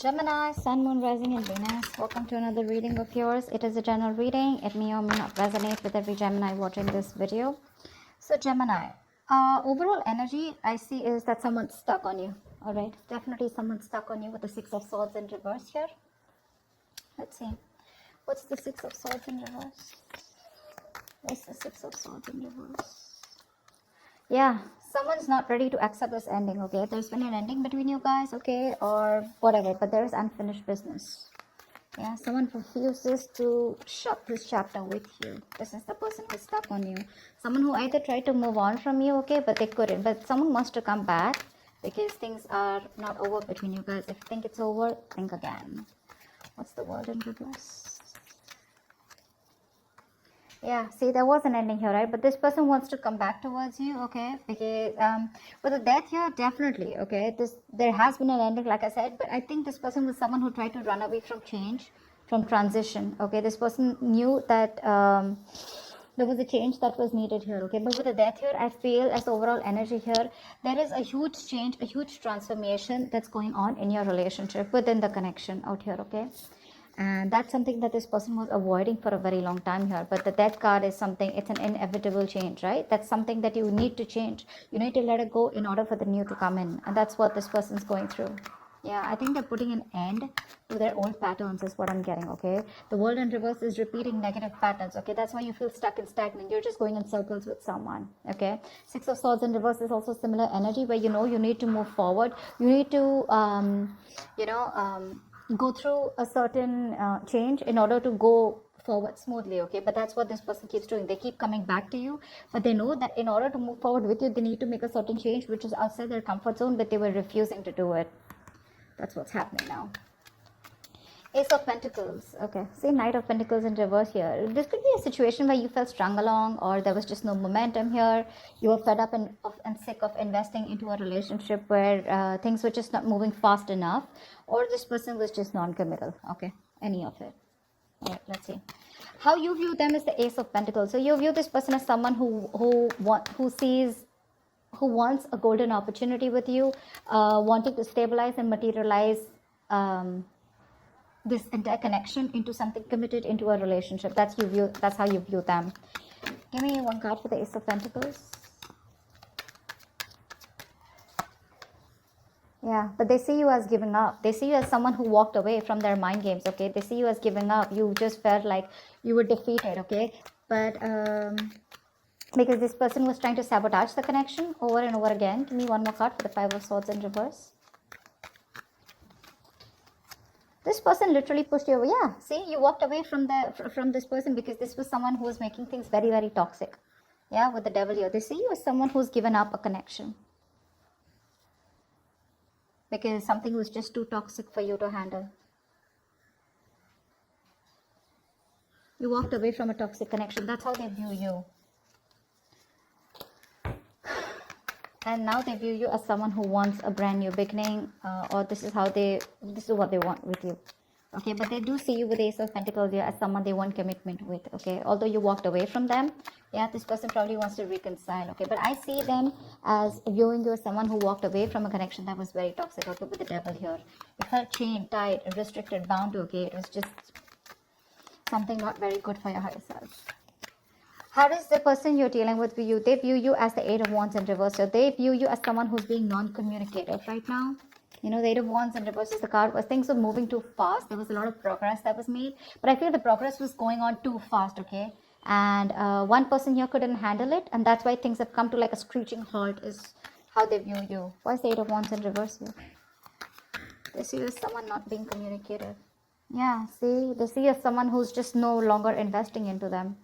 Gemini, Sun, Moon, Rising, and Venus. Welcome to another reading of yours. It is a general reading. It may or may not resonate with every Gemini watching this video. So, Gemini, overall energy I see is that someone's stuck on you. All right, definitely someone's stuck on you with the Six of Swords in reverse here. Let's see. What's the Six of Swords in reverse? What's the Six of Swords in reverse? Yeah, someone's not ready to accept this ending, okay? There's been an ending between you guys, okay? Or whatever, but there's unfinished business. Yeah, someone refuses to shut this chapter with you. This is the person who's stuck on you. Someone who either tried to move on from you, okay, but they couldn't. But someone wants to come back because things are not over between you guys. If you think it's over, think again. What's the word in reverse? Yeah, see, there was an ending here, right? But this person wants to come back towards you, okay? Because with the death here, definitely, okay? There has been an ending, like I said, but I think this person was someone who tried to run away from change, from transition, okay? This person knew that there was a change that was needed here, okay? But with the death here, I feel as overall energy here, there is a huge change, a huge transformation that's going on in your relationship within the connection out here, okay? And that's something that this person was avoiding for a very long time here. But the death card is something, it's an inevitable change, right? That's something that you need to change. You need to let it go in order for the new to come in. And that's what this person's going through. Yeah, I think they're putting an end to their old patterns is what I'm getting, okay? The world in reverse is repeating negative patterns, okay? That's why you feel stuck and stagnant. You're just going in circles with someone, okay? Six of Swords in reverse is also similar energy where you know you need to move forward. You need to, go through a certain change in order to go forward smoothly, okay? But that's what this person keeps doing. They keep coming back to you, but they know that in order to move forward with you, they need to make a certain change which is outside their comfort zone, but they were refusing to do it. That's what's happening now. Ace of Pentacles. Okay, see, Knight of Pentacles in reverse here. This could be a situation where you felt strung along, or there was just no momentum here. You were fed up and sick of investing into a relationship where things were just not moving fast enough, or this person was just non-committal. Okay, any of it. All right, let's see. How you view them is the Ace of Pentacles. So you view this person as someone who wants a golden opportunity with you, wanting to stabilize and materialize this entire connection into something committed, into a relationship. That's how you view them. Give me one card for the Ace of Pentacles. Yeah, but they see you as giving up. They see you as someone who walked away from their mind games, okay? They see you as giving up. You just felt like you were defeated, okay? But because this person was trying to sabotage the connection over and over again. Give me one more card for the Five of Swords in reverse. This person literally pushed you away. Yeah, see, you walked away from this person because this was someone who was making things very, very toxic. Yeah, with the Devil here. They see you as someone who's given up a connection because something was just too toxic for you to handle. You walked away from a toxic connection. That's how they view you. And now they view you as someone who wants a brand new beginning, or this is what they want with you. Okay, but they do see you with Ace of Pentacles here as someone they want commitment with, okay? Although you walked away from them, yeah, this person probably wants to reconcile, okay? But I see them as viewing you as someone who walked away from a connection that was very toxic, okay? With the Devil here. You felt chained, tied, restricted, bound, okay? It was just something not very good for your higher self. How does the person you're dealing with view you? They view you as the Eight of Wands in reverse. So they view you as someone who's being non-communicative right now. You know, the Eight of Wands in reverse is the card where things were moving too fast. There was a lot of progress that was made. But I feel the progress was going on too fast, okay? And one person here couldn't handle it. And that's why things have come to like a screeching halt is how they view you. Why is the Eight of Wands in reverse here? They see you as someone not being communicative. Yeah, see? They see you as someone who's just no longer investing into them.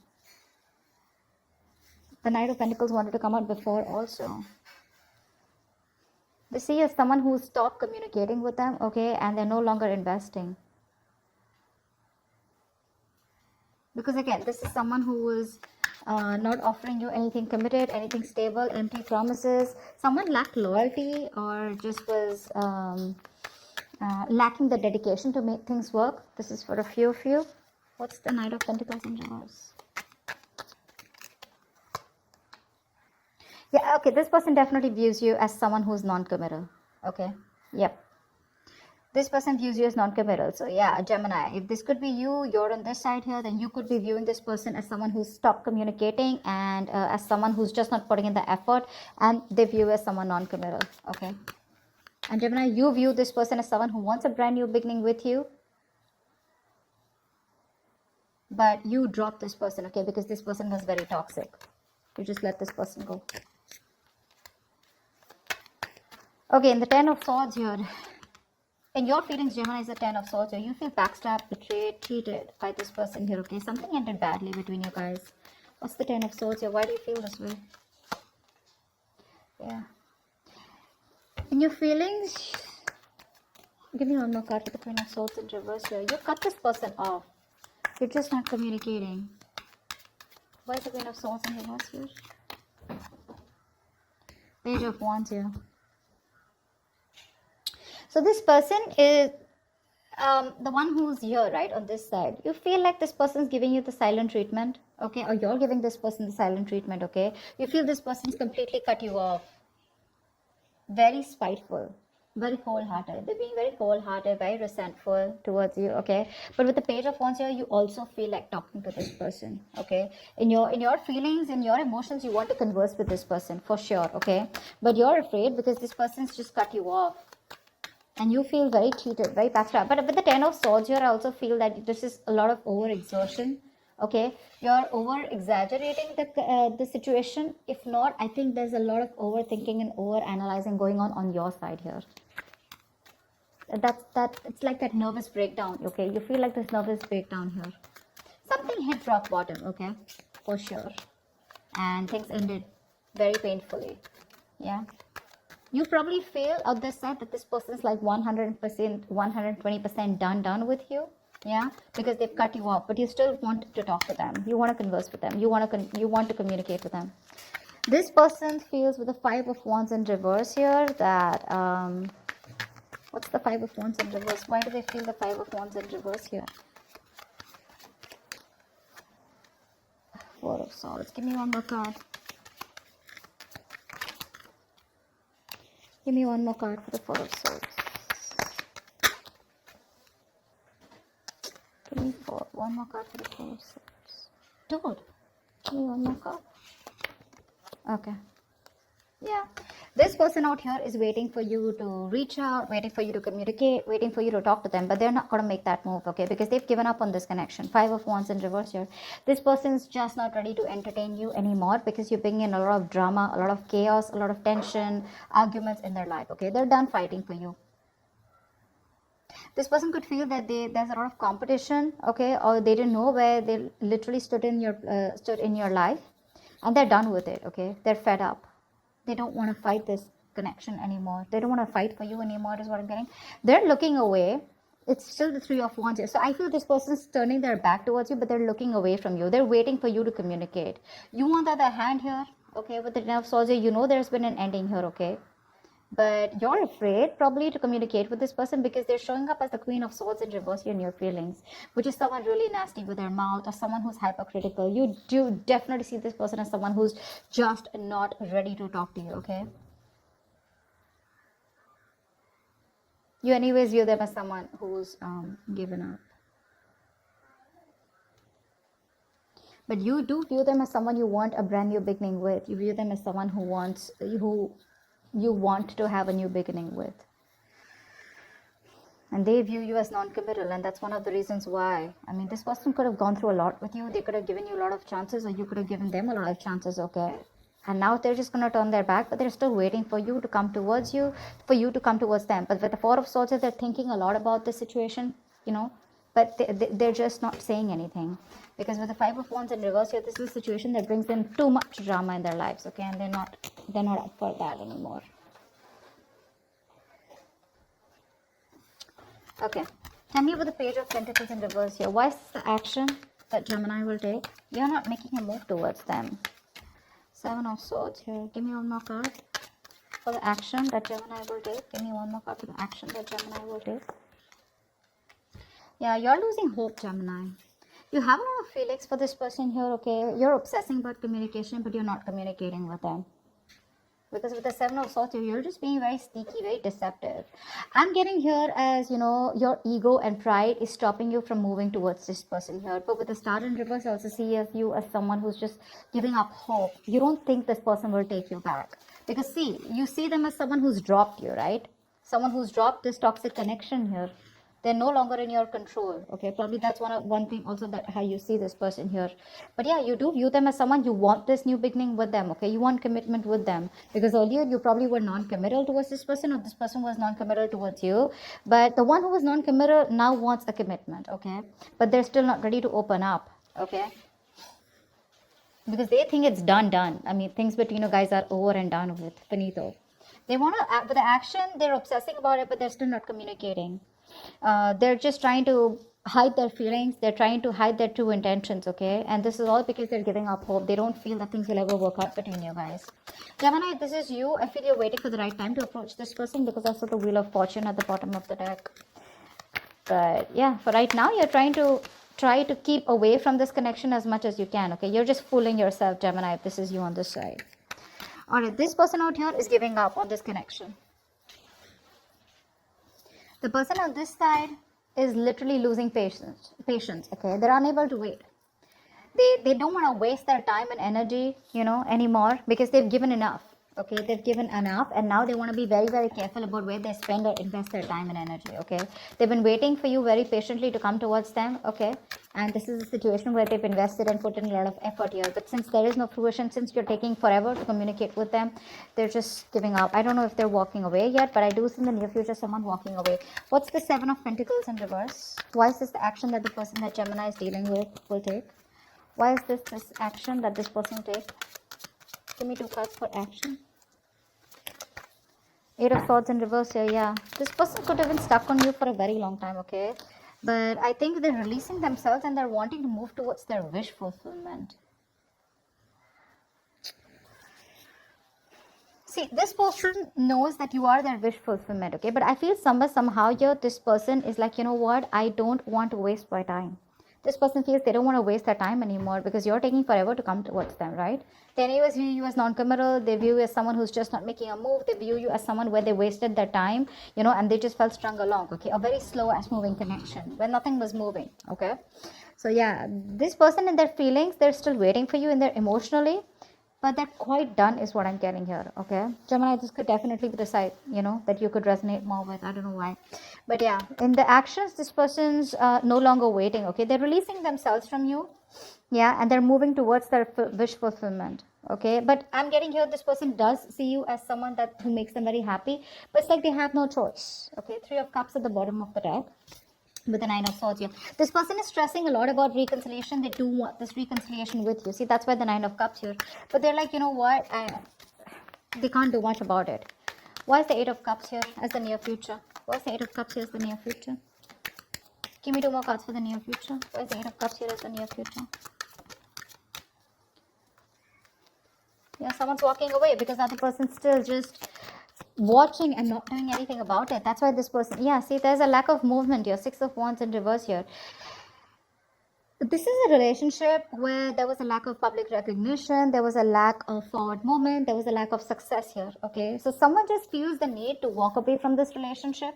The Knight of Pentacles wanted to come out before also. They see you as someone who stopped communicating with them, okay, and they're no longer investing. Because again, this is someone who was not offering you anything committed, anything stable, empty promises. Someone lacked loyalty or just was lacking the dedication to make things work. This is for a few of you. What's the Knight of Pentacles in reverse? Yeah, okay, this person definitely views you as someone who's non-committal. Okay, yep. This person views you as non-committal. So yeah, Gemini, if this could be you, you're on this side here, then you could be viewing this person as someone who's stopped communicating and as someone who's just not putting in the effort, and they view as someone non-committal. Okay. And Gemini, you view this person as someone who wants a brand new beginning with you, but you drop this person, okay, because this person was very toxic. You just let this person go. Okay, in the Ten of Swords here, in your feelings, Gemini, is the Ten of Swords here. You feel backstabbed, betrayed, cheated by this person here, okay? Something ended badly between you guys. What's the Ten of Swords here? Why do you feel this way? Yeah. In your feelings, give me one more card for the Queen of Swords in reverse here. You cut this person off. You're just not communicating. Why is the Queen of Swords in reverse here? Page of Wands here. So this person is the one who's here, right, on this side. You feel like this person's giving you the silent treatment, okay, or you're giving this person the silent treatment, okay. You feel this person's completely cut you off. Very spiteful, very cold-hearted. They're being very cold-hearted, very resentful towards you, okay. But with the Page of Wands here, you also feel like talking to this person, okay. In your feelings, in your emotions, you want to converse with this person for sure, okay. But you're afraid because this person's just cut you off. And you feel very cheated, very backstabbed. But with the Ten of Swords here, I also feel that this is a lot of over-exertion. Okay, you're over-exaggerating the situation. If not, I think there's a lot of overthinking and over-analyzing going on your side here. It's like that nervous breakdown. Okay, you feel like this nervous breakdown here. Something hit rock bottom. Okay, for sure, and things ended very painfully. Yeah. You probably feel on this side that this person is like 100%, 120% done with you. Yeah, because they've cut you off, but you still want to talk to them. You want to converse with them. You want to communicate with them. This person feels with the Five of Wands in reverse here that what's the Five of Wands in reverse? Why do they feel the Five of Wands in reverse here? Four of Swords. Give me one more card. Give me one more card for the Four of Swords. Give me one more card for the Four of Swords. Dude, give me one more card. Okay. Yeah. This person out here is waiting for you to reach out, waiting for you to communicate, waiting for you to talk to them, but they're not going to make that move, okay, because they've given up on this connection. Five of Wands in reverse here. This person's just not ready to entertain you anymore because you're bringing in a lot of drama, a lot of chaos, a lot of tension, arguments in their life, okay. They're done fighting for you. This person could feel that there's a lot of competition, okay, or they didn't know where they literally stood in your life, and they're done with it, okay. They're fed up. They don't want to fight this connection anymore. They don't want to fight for you anymore, is what I'm getting. They're looking away. It's still the Three of Wands here. So I feel this person's turning their back towards you, but they're looking away from you. They're waiting for you to communicate. You, on the other hand here, okay, with the Ten of Swords here, you know there's been an ending here, okay. But you're afraid probably to communicate with this person because they're showing up as the Queen of Swords in reverse here in your feelings, which is someone really nasty with their mouth or someone who's hypercritical. You do definitely see this person as someone who's just not ready to talk to you, okay? You anyways view them as someone who's given up. But you do view them as someone you want a brand new beginning with. You view them as someone who you want to have a new beginning with. And they view you as non-committal, and that's one of the reasons why. I mean, this person could have gone through a lot with you. They could have given you a lot of chances, or you could have given them a lot of chances, okay? And now they're just going to turn their back, but they're still waiting for you to come towards you, for you to come towards them. But with the Four of Swords, they're thinking a lot about this situation, you know, but they're just not saying anything. Because with the Five of Wands in reverse here, this is a situation that brings them too much drama in their lives, okay? And they're not up for that anymore. Okay, tell me about the Page of Pentacles in reverse here. Why is this the action that Gemini will take? You're not making a move towards them. Seven of Swords here. Give me one more card for the action that Gemini will take. Give me one more card for the action that Gemini will take. Yeah, you're losing hope, Gemini. You have a lot of feelings for this person here, okay? You're obsessing about communication, but you're not communicating with them. Because with the Seven of Swords, you're just being very sneaky, very deceptive. I'm getting here as, your ego and pride is stopping you from moving towards this person here. But with the Star in reverse, I also see as you as someone who's just giving up hope. You don't think this person will take you back. Because see, you see them as someone who's dropped you, right? Someone who's dropped this toxic connection here. They're no longer in your control. Okay, probably that's one thing also, that how you see this person here. But yeah, you do view them as someone, you want this new beginning with them. Okay, you want commitment with them, because earlier you probably were non-committal towards this person, or this person was non-committal towards you. But the one who was non-committal now wants a commitment. Okay, but they're still not ready to open up. Okay, because they think it's done. I mean, things between you guys are over and done with. Finito. They want to act with the action, they're obsessing about it, but they're still not communicating. They're just trying to hide their feelings, they're trying to hide their true intentions. Okay, and this is all because they're giving up hope. They don't feel that things will ever work out between you guys. Gemini, this is you. I feel you're waiting for the right time to approach this person, because I saw the Wheel of Fortune at the bottom of the deck. But yeah, for right now, you're trying to keep away from this connection as much as you can. Okay, you're just fooling yourself, Gemini, if this is you on this side. All right, this person out here is giving up on this connection. The person on this side is literally losing patience. Okay, they're unable to wait. They don't want to waste their time and energy, anymore, because they've given enough. Okay, they've given enough, and now they want to be very, very careful about where they spend or invest their time and energy. Okay, they've been waiting for you very patiently to come towards them. Okay, and this is a situation where they've invested and put in a lot of effort here, but since there is no fruition, since you're taking forever to communicate with them, they're just giving up. I don't know if they're walking away yet, but I do see in the near future someone walking away. What's the Seven of Pentacles in reverse? Why is this the action that the person that Gemini is dealing with will take? Why is this action that this person will take? Give me 2 cards for action. 8 of Swords in reverse here, yeah. This person could have been stuck on you for a very long time, okay? But I think they're releasing themselves and they're wanting to move towards their wish fulfillment. See, this person knows that you are their wish fulfillment, okay? But I feel somehow here, this person is like, you know what? I don't want to waste my time. This person feels they don't want to waste their time anymore, because you're taking forever to come towards them, right? They anyways view you as non-committal. They view you as someone who's just not making a move. They view you as someone where they wasted their time, and they just felt strung along, okay? A very slow ass moving connection where nothing was moving, okay? So yeah, this person and their feelings, they're still waiting for you in there emotionally, but they're quite done is what I'm getting here, okay? Gemini, this could definitely be the side, that you could resonate more with. I don't know why. But yeah, in the actions, this person's no longer waiting, okay? They're releasing themselves from you, yeah, and they're moving towards their wish fulfillment, okay? But I'm getting here, this person does see you as someone who makes them very happy, but it's like they have no choice, okay? 3 of Cups at the bottom of the deck, with the 9 of Swords here. This person is stressing a lot about reconciliation. They do want this reconciliation with you. See, that's why the 9 of Cups here. But they're like, you know what? They can't do much about it. Why is the 8 of Cups here as the near future? Why is the 8 of Cups here as the near future? Give me 2 more cards for the near future. Why is the 8 of Cups here as the near future? Yeah, someone's walking away because the other person's still just watching and not doing anything about it. That's why this person, yeah, see, there's a lack of movement here. 6 of Wands in reverse here. This is a relationship where there was a lack of public recognition, there was a lack of forward movement, there was a lack of success here, okay? So someone just feels the need to walk away from this relationship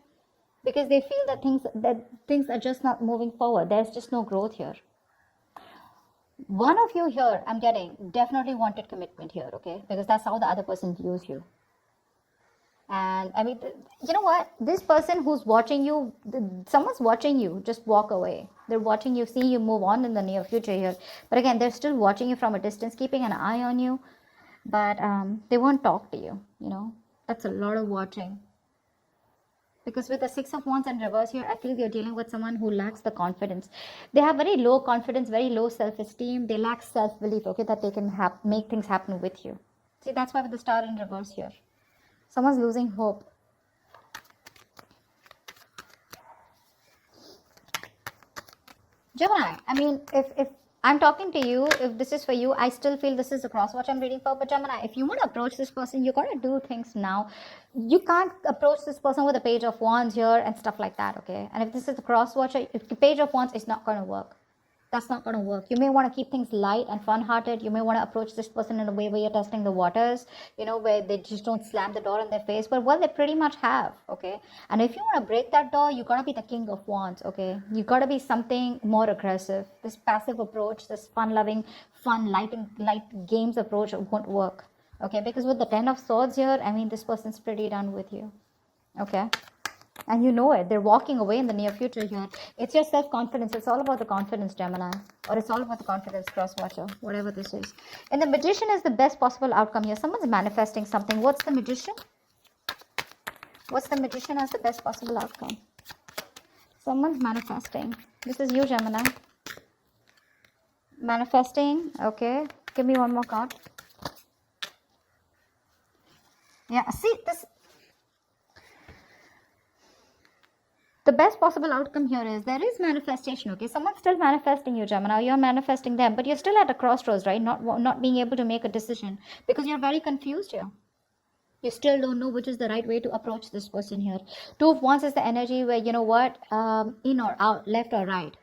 because they feel that things are just not moving forward. There's just no growth here. One of you here, I'm getting, definitely wanted commitment here, okay? Because that's how the other person views you. And I mean, you know what? This person who's watching you, someone's watching you, just walk away. They're watching you, see you move on in the near future here. But again, they're still watching you from a distance, keeping an eye on you. But they won't talk to you, That's a lot of watching. Because with the 6 of Wands and reverse here, I feel you're dealing with someone who lacks the confidence. They have very low confidence, very low self-esteem. They lack self-belief, okay, that they can make things happen with you. See, that's why with the Star in reverse here. Someone's losing hope. Gemini, I mean, if I'm talking to you, if this is for you, I still feel this is the cross watch I'm reading for. But Gemini, if you want to approach this person, you got to do things now. You can't approach this person with a Page of Wands here and stuff like that, okay? And if this is the cross watch, if the Page of Wands is not going to work. That's not going to work. You may want to keep things light and fun-hearted. You may want to approach this person in a way where you're testing the waters, where they just don't slam the door in their face. But well, they pretty much have, okay? And if you want to break that door, you got to be the king of wands, okay? You got to be something more aggressive. This passive approach, this fun-loving, light games approach won't work, okay? Because with the 10 of swords here, I mean, this person's pretty done with you, okay? And you know it. They're walking away in the near future here. It's your self-confidence. It's all about the confidence, Gemini. Or it's all about the confidence, cross-watcher. Whatever this is. And the magician is the best possible outcome here. Someone's manifesting something. What's the magician? What's the magician as the best possible outcome? Someone's manifesting. This is you, Gemini. Manifesting. Okay. Give me one more card. Yeah. See, this... The best possible outcome here is there is manifestation, okay? Someone's still manifesting you, Gemini. You're manifesting them, but you're still at a crossroads, right? Not being able to make a decision because you're very confused here. You still don't know which is the right way to approach this person here. Two of Wands is the energy where, you know what, in or out, left or right.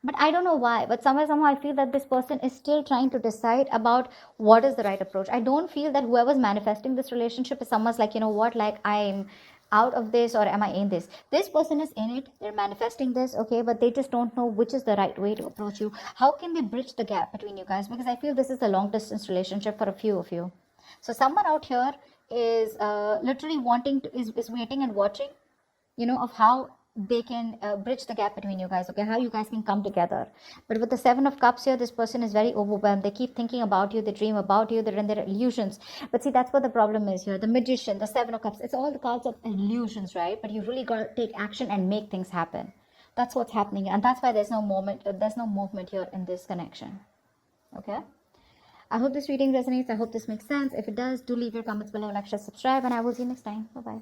But I don't know why, but somehow I feel that this person is still trying to decide about what is the right approach. I don't feel that whoever's manifesting this relationship is someone's like, you know what, like I'm out of this or am I in this? This person is in it. They're manifesting this, okay, but they just don't know which is the right way to approach you. How can they bridge the gap between you guys? Because I feel this is a long distance relationship for a few of you. So someone out here is literally wanting to, is waiting and watching, of how they can bridge the gap between you guys, okay, how you guys can come together. But with the 7 of Cups here, this person is very overwhelmed. They keep thinking about you, they dream about you, they're in their illusions. But see, that's what the problem is here. The Magician, the 7 of Cups, it's all the cards of illusions, right? But you really got to take action and make things happen. That's what's happening, and that's why there's no movement here in this connection, okay? I hope this reading resonates. I hope this makes sense. If it does, do leave your comments below, like, share, subscribe, and I will see you next time. Bye-bye.